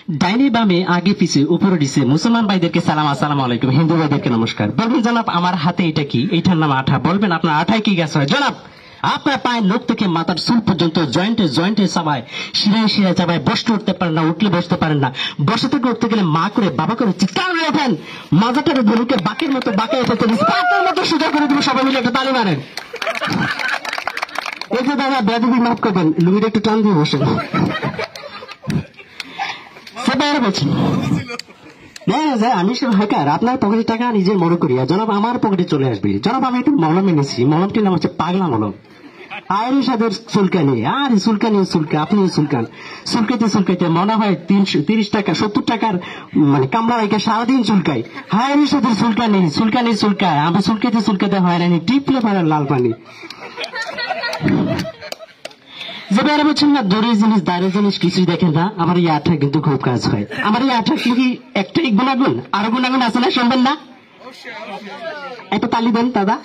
ডাইনে বামে আগে পিছে উপরে নিচে মুসলমান ভাইদেরকে সালাম, আসসালামু আলাইকুম। হিন্দু ভাইদেরকে নমস্কার। বলবেন জনাব আমার হাতে এটা কি? এইটার নাম আঠা। বলবেন আপনার আঠায় কি গ্যাস হয়? জনাব আপনার পায়ের নখ থেকে মাথার চুল পর্যন্ত জয়েন্টে জয়েন্টে চাবায়, শিরায় শিরায় চাবায়, বসতে উঠতে পারেন না, উঠলে বসতে পারেন না। বসে থেকে উঠতে গেলে মা করে বাবা করে চিৎকার করে ওঠেন, মাজাটারে ধরুকে বাকের মতো বাঁকে উঠে পাতার মতো সোজা করে দিব। সবাই মিলে একটা তালি মারেন। এই যে দাদা বেয়াদবি মাফ করবেন, লুঙ্গিটা একটু টান দিয়ে বসেন। আমি সব হাইকার, আপনার পকেটে টাকা নিজের মনে করি, আর জনাব আমার পকেটে চলে আসবে। জনাব আমি একটু মলম এনেছি, মলমটির নাম হচ্ছে পাগলা মলম। আয়ের সাদের চুলকানি, আর চুলকানি চুলকা, আপনি চুলকান, চুলকাইতে চুলকাইতে মনে হয় 30 টাকা 70 টাকার মানে কামড়া রেখে সারাদিন চুলকাই। হায়ের সাদের চুলকানি চুলকানি চুলকায়, আমি চুলকাইতে চুলকাইতে হয় না, টিপলে পারে লাল পানি। যে বেড়া বলছেন না দড়ির জিনিস দাঁড়ের জিনিস কিছুই দেখেন না, আমার এই আঠা কিন্তু খুব কাজ হয়। আমার এই আঠা কি একটাই গুণাগুণ, আরো গুণাগুণ আছে না, শুনবেন না? একটা তালি দেন দাদা।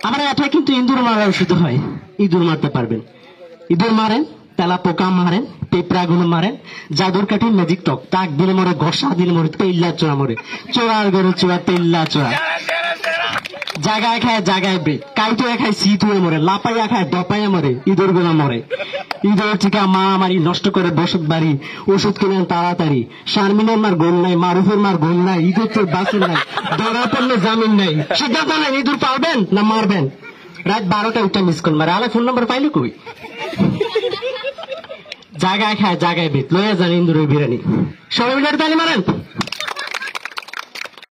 আমার আঠা কিন্তু ইঁদুর মারার ওষুধ হয়, ইঁদুর মারতে পারবেন। ইঁদুর মারেন, তেলা পোকা মারেন, পেঁপড়া গুলো মারেন, জাদুর কাঠি ম্যাজিক টক, তাক দিলে মরে, ঘষা দিলে মরে, তেল্লা চোরা মরে, চোরার গরু চোরা, তেল্লা চোরা। জাগায় খায় জাগায় ব্রেক, কাইতে খায় শীত হয়ে মরে, লাপাইয়া খায় দপাইয়া মরে, ইঁদুর গুলা মরে। ইঁদুর টিকা মারামারি নষ্ট করে বসত বাড়ি, ওষুধ কিনেন তাড়াতাড়ি। শারমিনের মার গোল নাই, মারুফের মার গোল নাই, ইঁদুর তো বাঁচে নাই, ধরা পড়লে জামিন নাই। সিদ্ধান্ত নেন ইঁদুর পারবেন না মারবেন। রাত 12টা উঠে মিস কল মারে, আলা ফোন নম্বর পাইলে কই? জাগায় খায় জাগায় বেত, লইয়া যান ইন্দুরের বিরিয়ানি। সবাই মিলে তালি মারেন।